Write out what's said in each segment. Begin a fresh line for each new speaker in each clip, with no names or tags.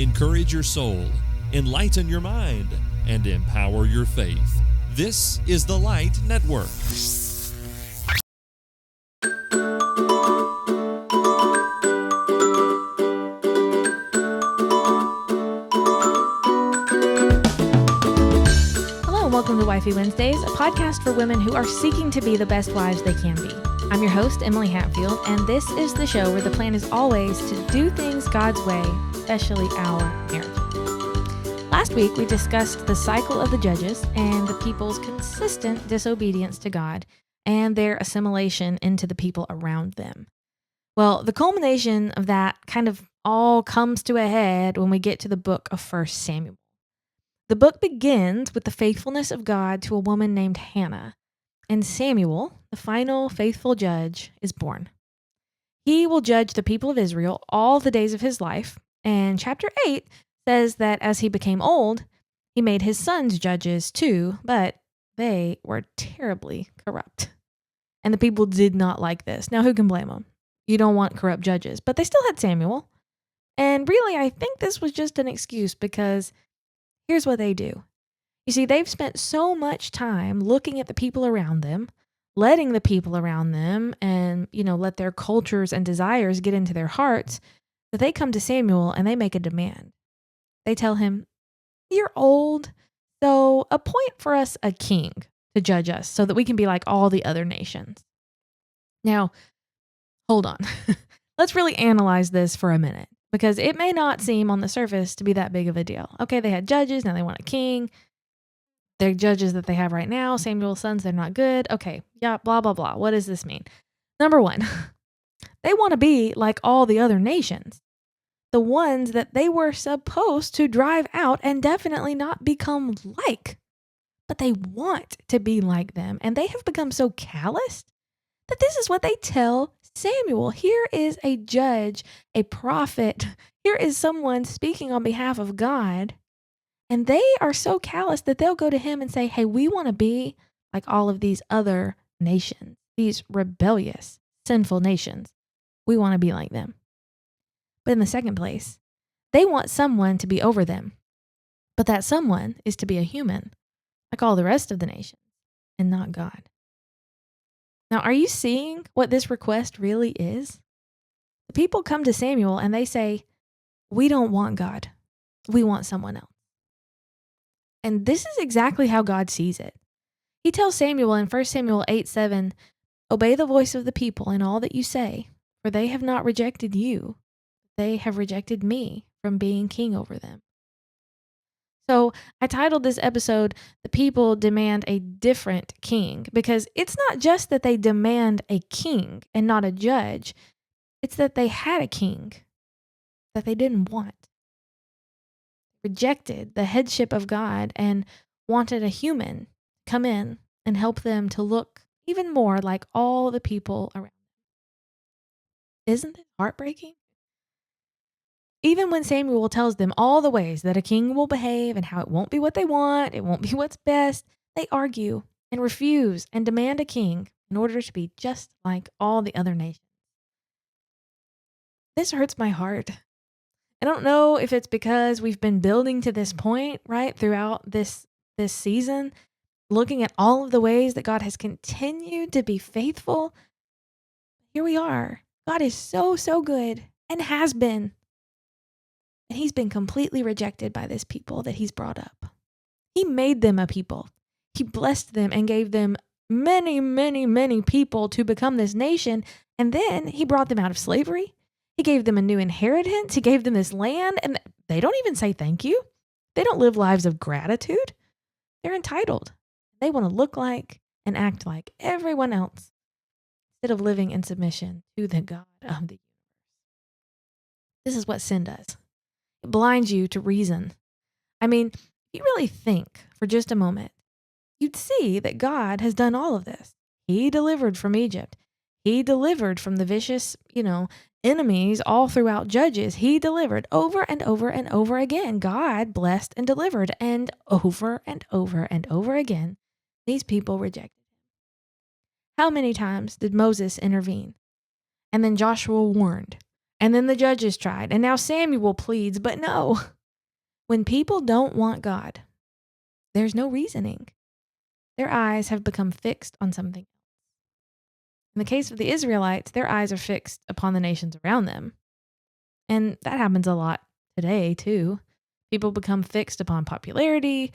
encourage your soul, enlighten your mind, and empower your faith. This is the Light Network.
Hello and welcome to Wifey Wednesdays, a podcast for women who are seeking to be the best wives they can be. I'm your host, Emily Hatfield, and this is the show where the plan is always to do things God's way, especially our marriage. Last week, we discussed the cycle of the judges and the people's consistent disobedience to God and their assimilation into the people around them. Well, the culmination of that kind of all comes to a head when we get to the book of 1 Samuel. The book begins with the faithfulness of God to a woman named Hannah, and Samuel, the final faithful judge, is born. He will judge the people of Israel all the days of his life, and chapter 8 says that as he became old, he made his sons judges too, but they were terribly corrupt. And the people did not like this. Now, who can blame them? You don't want corrupt judges, but they still had Samuel. And really, I think this was just an excuse because here's what they do. You see, they've spent so much time looking at the people around them, letting the people around them and, let their cultures and desires get into their hearts, that they come to Samuel and they make a demand. They tell him, "You're old, so appoint for us a king to judge us so that we can be like all the other nations." Now, hold on. Let's really analyze this for a minute because it may not seem on the surface to be that big of a deal. Okay, they had judges, now they want a king. They're judges that they have right now, Samuel's sons, they're not good. Okay, yeah, blah, blah, blah. What does this mean? Number one, they want to be like all the other nations. The ones that they were supposed to drive out and definitely not become like. But they want to be like them. And they have become so calloused that this is what they tell Samuel. Here is a judge, a prophet. Here is someone speaking on behalf of God. And they are so callous that they'll go to him and say, "Hey, we want to be like all of these other nations, these rebellious, sinful nations. We want to be like them." But in the second place, they want someone to be over them. But that someone is to be a human, like all the rest of the nations, and not God. Now, are you seeing what this request really is? The people come to Samuel and they say, "We don't want God. We want someone else." And this is exactly how God sees it. He tells Samuel in 1 Samuel 8:7, "Obey the voice of the people in all that you say, for they have not rejected you. They have rejected me from being king over them." So I titled this episode, "The People Demand a Different King," because it's not just that they demand a king and not a judge. It's that they had a king that they didn't want. Rejected the headship of God and wanted a human to come in and help them to look even more like all the people around them. Isn't it heartbreaking? Even when Samuel tells them all the ways that a king will behave and how it won't be what they want, it won't be what's best, they argue and refuse and demand a king in order to be just like all the other nations. This hurts my heart. I don't know if it's because we've been building to this point, right, throughout this season, looking at all of the ways that God has continued to be faithful. Here we are. God is so, so good and has been. And he's been completely rejected by this people that he's brought up. He made them a people. He blessed them and gave them many, many, many people to become this nation. And then he brought them out of slavery. He gave them a new inheritance. He gave them this land. And they don't even say thank you. They don't live lives of gratitude. They're entitled. They want to look like and act like everyone else instead of living in submission to the God of the universe. This is what sin does. It blinds you to reason. I mean, if you really think for just a moment, you'd see that God has done all of this. He delivered from Egypt. He delivered from the vicious, enemies all throughout Judges. He delivered over and over and over again. God blessed and delivered, and over and over and over again, these people rejected him. How many times did Moses intervene? And then Joshua warned. And then the judges tried. And now Samuel pleads. But no, when people don't want God, there's no reasoning. Their eyes have become fixed on something. In the case of the Israelites, their eyes are fixed upon the nations around them. And that happens a lot today, too. People become fixed upon popularity,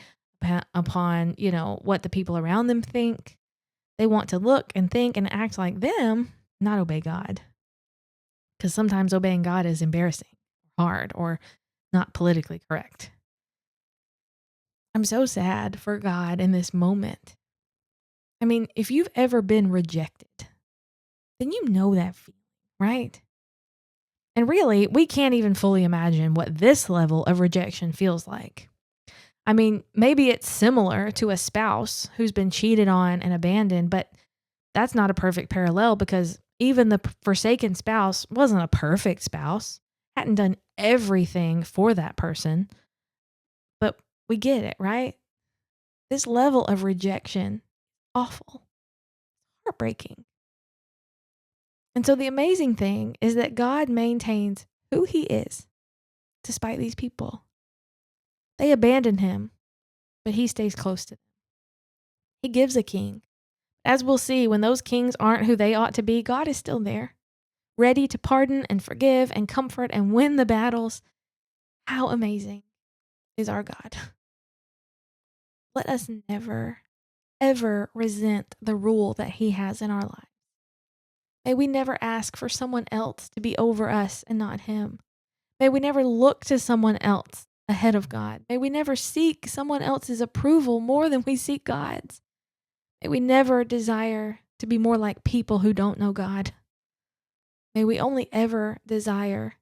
upon, what the people around them think. They want to look and think and act like them, not obey God. Because sometimes obeying God is embarrassing, hard, or not politically correct. I'm so sad for God in this moment. I mean, if you've ever been rejected, then you know that feeling, right? And really, we can't even fully imagine what this level of rejection feels like. I mean, maybe it's similar to a spouse who's been cheated on and abandoned, but that's not a perfect parallel because even the forsaken spouse wasn't a perfect spouse, hadn't done everything for that person. But we get it, right? This level of rejection, awful, heartbreaking. And so the amazing thing is that God maintains who he is despite these people. They abandon him, but he stays close to them. He gives a king. As we'll see, when those kings aren't who they ought to be, God is still there, ready to pardon and forgive and comfort and win the battles. How amazing is our God. Let us never, ever resent the rule that he has in our lives. May we never ask for someone else to be over us and not him. May we never look to someone else ahead of God. May we never seek someone else's approval more than we seek God's. May we never desire to be more like people who don't know God. May we only ever desire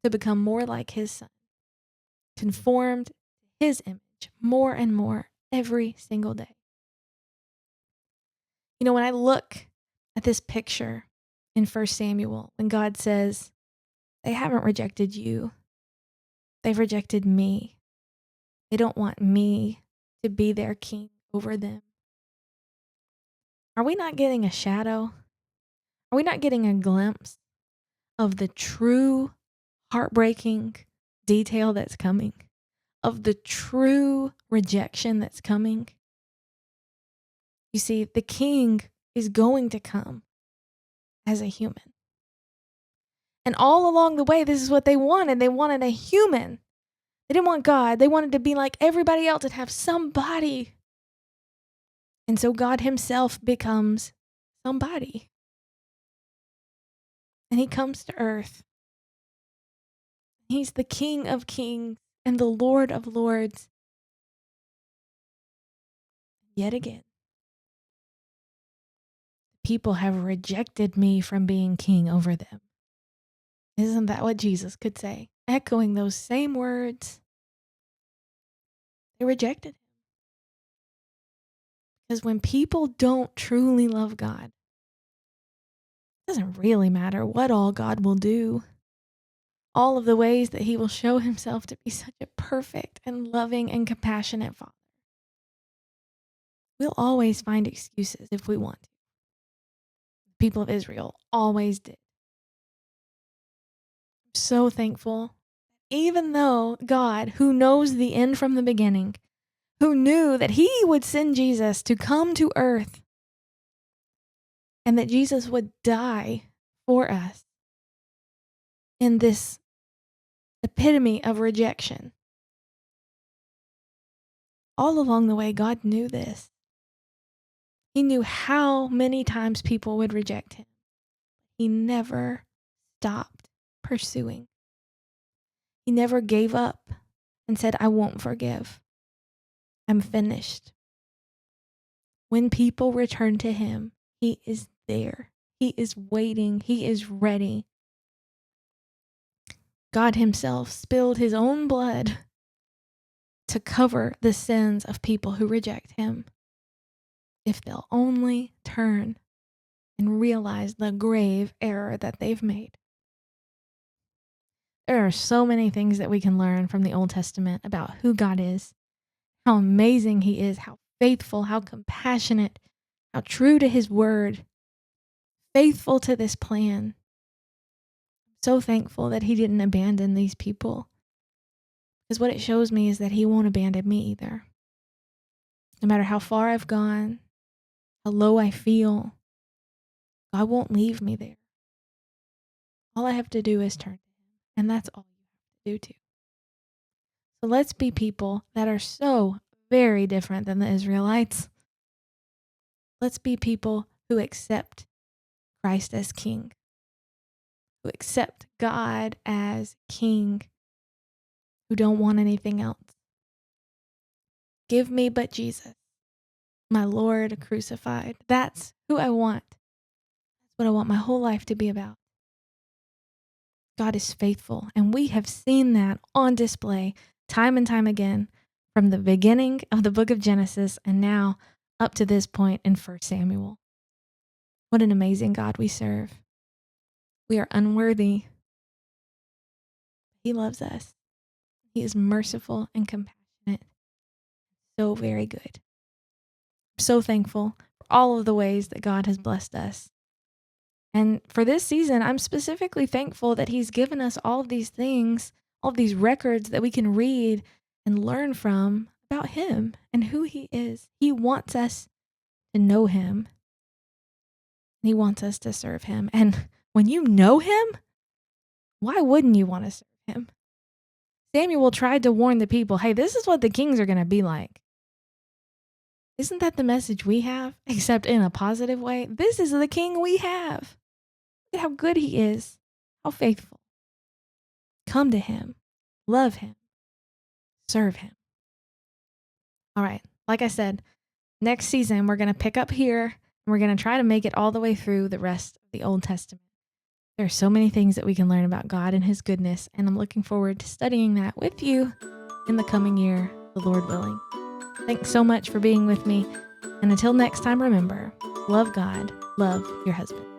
to become more like his son, conformed to his image more and more every single day. When I look at this picture in 1 Samuel, when God says, they haven't rejected you, they've rejected me. They don't want me to be their king over them. Are we not getting a shadow? Are we not getting a glimpse of the true heartbreaking detail that's coming? Of the true rejection that's coming? You see, the king is going to come as a human. And all along the way, this is what they wanted. They wanted a human. They didn't want God. They wanted to be like everybody else and have somebody. And so God himself becomes somebody. And he comes to earth. He's the King of Kings and the Lord of Lords. Yet again, people have rejected me from being king over them. Isn't that what Jesus could say? Echoing those same words. They rejected him. Because when people don't truly love God, it doesn't really matter what all God will do. All of the ways that he will show himself to be such a perfect and loving and compassionate Father. We'll always find excuses if we want to. The people of Israel always did. I'm so thankful. Even though God, who knows the end from the beginning, who knew that he would send Jesus to come to earth and that Jesus would die for us in this epitome of rejection. All along the way, God knew this. He knew how many times people would reject him. He never stopped pursuing. He never gave up and said, I won't forgive. I'm finished. When people return to him, he is there. He is waiting. He is ready. God himself spilled his own blood to cover the sins of people who reject him. If they'll only turn and realize the grave error that they've made. There are so many things that we can learn from the Old Testament about who God is, how amazing he is, how faithful, how compassionate, how true to his word, faithful to this plan. So thankful that he didn't abandon these people. Because what it shows me is that he won't abandon me either. No matter how far I've gone, how low I feel, God won't leave me there. All I have to do is turn to him. And that's all you have to do too. So let's be people that are so very different than the Israelites. Let's be people who accept Christ as King, who accept God as King, who don't want anything else. Give me but Jesus, my Lord crucified. That's who I want. That's what I want my whole life to be about. God is faithful, and we have seen that on display time and time again from the beginning of the book of Genesis and now up to this point in 1 Samuel. What an amazing God we serve. We are unworthy. He loves us. He is merciful and compassionate. So very good. I'm so thankful for all of the ways that God has blessed us. And for this season, I'm specifically thankful that he's given us all of these things, all of these records that we can read and learn from about him and who he is. He wants us to know him. He wants us to serve him. And when you know him, why wouldn't you want to serve him? Samuel tried to warn the people, hey, this is what the kings are going to be like. Isn't that the message we have? Except in a positive way. This is the king we have. Look at how good he is. How faithful. Come to him. Love him. Serve him. All right. Like I said, next season, we're going to pick up here and we're going to try to make it all the way through the rest of the Old Testament. There are so many things that we can learn about God and his goodness, and I'm looking forward to studying that with you in the coming year, the Lord willing. Thanks so much for being with me. And until next time, remember, love God, love your husband.